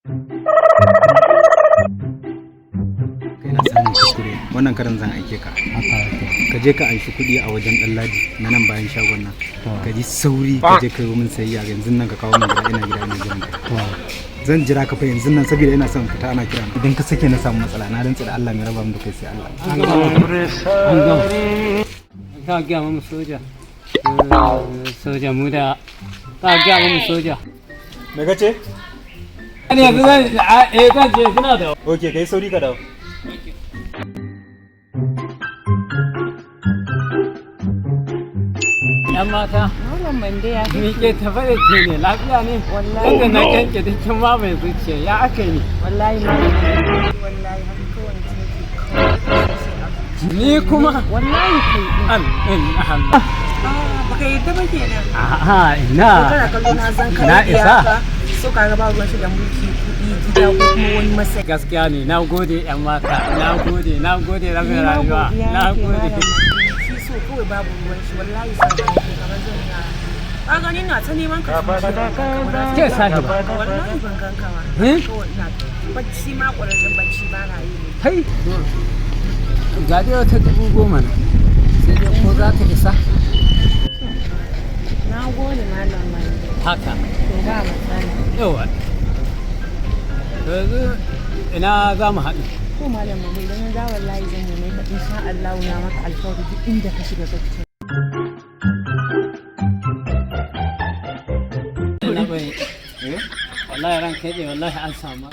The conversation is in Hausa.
Kai na samun kuskure wannan karan zan aike ka. Ka je ka anshi kuɗi a wajen Ɗanladi na nan bayan shagon nan. Ka ji sauri ka je ka yi min sayayya yanzu nan ka kawo min gida ina jiran ka. Zan jira ka fa yanzu nan saboda ina son fita ana kira idan ka sake na samu matsala na rantsa da Allah mai raba mu da kai sai Allah. Ka ga mu soja. Soja mu da ka ga mu soja. Me kace? Ani yanzu zan je suna da. Okay kai sauri ka dawo. Yan mata. Malam Mande ya Ni ke tafa da ke ne lafiya ne? Wallahi. Yadda na kanke da kin ma mai zuciya ya aka yi. wallahi malam wallahi har kawai Ni kuma. wallahi kai Allah. baka yadda ba kenan A'a ina. kana kallo na zan Na isa. so ka ga ba ruwan shi da mulki kuɗi gida ko kuma wani masai Gaskiya ne na gode yan mata. Na gode rabin rayuwa. Na gode. shi so kawai babu ruwan shi wallahi sai ba ke kamar zan ya ka gani na ta neman ka Ke sahiba. wallahi ban ganka ba Eh? kawai ina bacci ma ƙwararren bacci ba na yi ne Hai. Ga dai wata 10,000 na. Sai dai ko za ta isa. na gode malam Mande Haka. to ba matsala Yawa. Yanzu ina za mu haɗu. ko malam Mande idan na da wallahi zan neme ka insha Allah na maka alƙawari duk inda ka shiga gaskiya Na bai. Wallahi ran kai ne wallahi an samu.